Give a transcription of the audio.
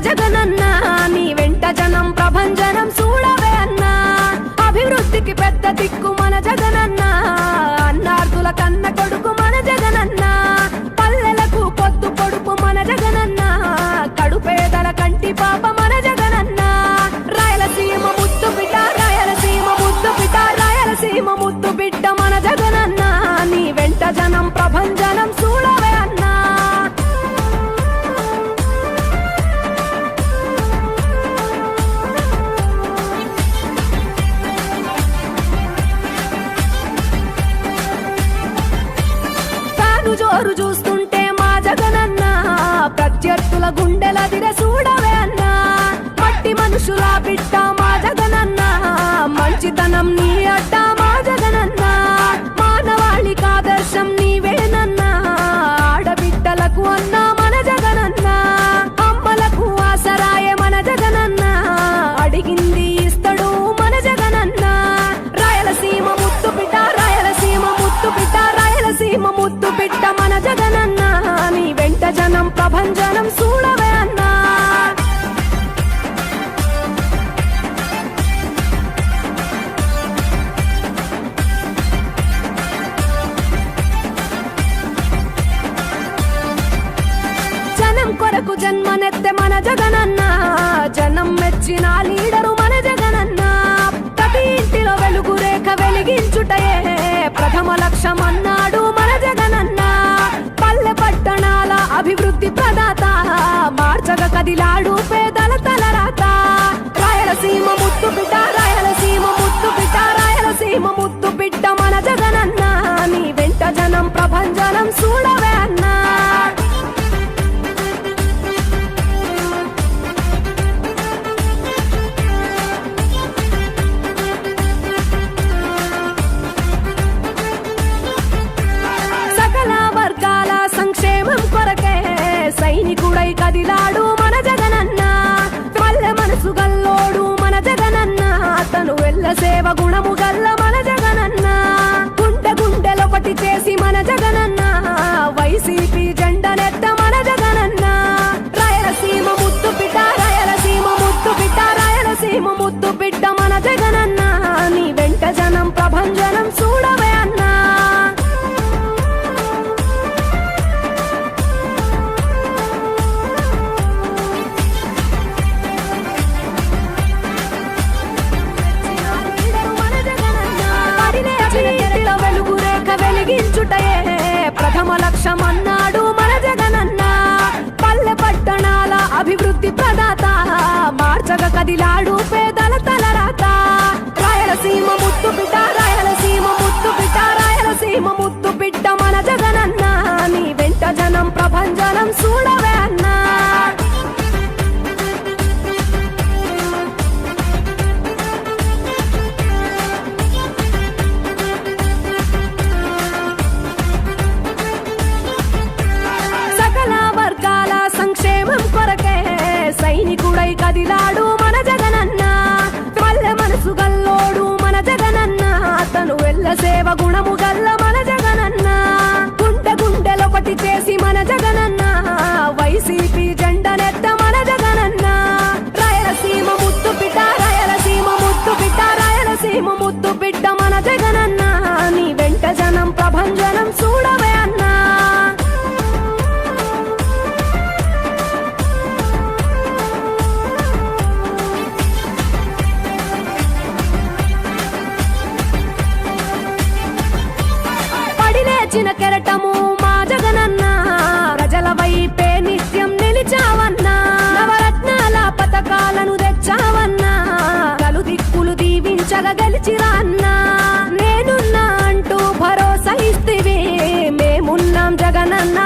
జగనన్న నీ వెంట జనం ప్రభంజనం చూడవే అన్నా అభివృద్ధికి పెద్ద దిక్కు మన జగనన్న అన్నార్థుల కన్న కొడుకు మన జగనన్న పల్లెలకు పొద్దు పొడుపు మన జగనన్న కడుపేదల కంటి పాప మన జగనన్న రాయలసీమ ముద్దు బిడ్డ రాయలసీమ ముద్దు బిడ్డ రాయలసీమ ముద్దు బిడ్డ మన జగనన్న నీ వెంట జనం ప్రభంజనం చూడవే అన్నా జోరు చూస్తుంటే మా జగనన్న ప్రత్యర్థుల గుండెల దిర చూడవే అన్నా మట్టి మనుషుల బిడ్డ మా జగనన్న మంచితనం నీ అడ్డ మా జగనన్న మానవాళికి ఆదర్శం నీవేనన్నా ఆడబిడ్డలకు అన్నా మన జగనన్న అమ్మలకు ఆసరాయే మన జగనన్న అడిగింది ఇస్తడు మన జగనన్న రాయలసీమ ముద్దు బిడ్డ రాయలసీమ ముద్దు బిడ్డ రాయలసీమ ముద్దు బిడ్డ మన జగనన్న నీ వెంట జనం ప్రభంజనం చూడవే అన్నా జనం కొరకు జన్మనెత్తే మన జగనన్న జనం మెచ్చిన లీడరు మన జగనన్న ప్రతి ఇంటిలో వెలుగు రేఖ వెలిగించుటయే ప్రథమ లక్ష్యం అన్నాడు మన జగనన్న పల్లె పట్టణాల అభివృద్ధి ప్రదాత మార్చగ కదిలాడు పేదల తలరాత రాయలసీమ ముద్దు బిడ్డ రాయలసీమ ముద్దు బిడ్డ రాయలసీమ ముద్దు బిడ్డ మన జగనన్న నీ వెంట జనం ప్రభంజనం చూడవే అన్నా సైనికుడై కదిలాడు మన జగనన్న పల్లె మనసు గల్లోడు మన జగనన్న అతను వెళ్ళ సేవ గుణము గల్ల మన జగనన్న గుండె గుండెలొకటి చేసి మన జగనన్న వైసీపీ జెండనెత్త మన జగనన్న రాయలసీమ ముద్దు బిడ్డ రాయలసీమ ముద్దు బిడ్డ రాయలసీమ ముద్దు బిడ్డ మన జగనన్న నీ వెంట జనం ప్రభంజనం చూడవే అన్నా వెలిగించుటయే ప్రథమ లక్ష్యం అన్నాడు మన జగనన్న పల్లె పట్టణాల అభివృద్ధి ప్రదాత మార్చగ కదిలాడు పేదల తలరాత రాయలసీమ ముద్దు బిడ్డ రాయలసీమ ముద్దు బిడ్డ రాయలసీమ ముద్దు బిడ్డ మన జగనన్న నీ వెంట జనం ప్రభంజనం చూడవే అన్నా సైనికుడై కదిలాడు మన జగనన్న పల్లె మనసు గల్లోడు మన జగనన్న అతను వెళ్ళ సేవ గుణము గల్ల మన జగనన్న గుండె గుండెలొకటి చేసి మన జగనన్న వైసీపీ జెండనెత్త మన జగనన్న రాయలసీమ ముద్దు బిడ్డ రాయలసీమ ముద్దు బిడ్డ రాయలసీమ ముద్దు బిడ్డ మన జగనన్న నీ వెంట జనం ప్రభంజనం చూడవే అన్నా చిన్న కెరటము మా జగనన్న ప్రజల వైపే నిత్యం నిలిచావన్నా నవరత్నాల పథకాలను తెచ్చావన్నా కలు దిక్కులు దీవించగా గెలిచిరా అన్నా నేనున్నా అంటూ భరోసా ఇస్తివి మేమున్నాం జగనన్న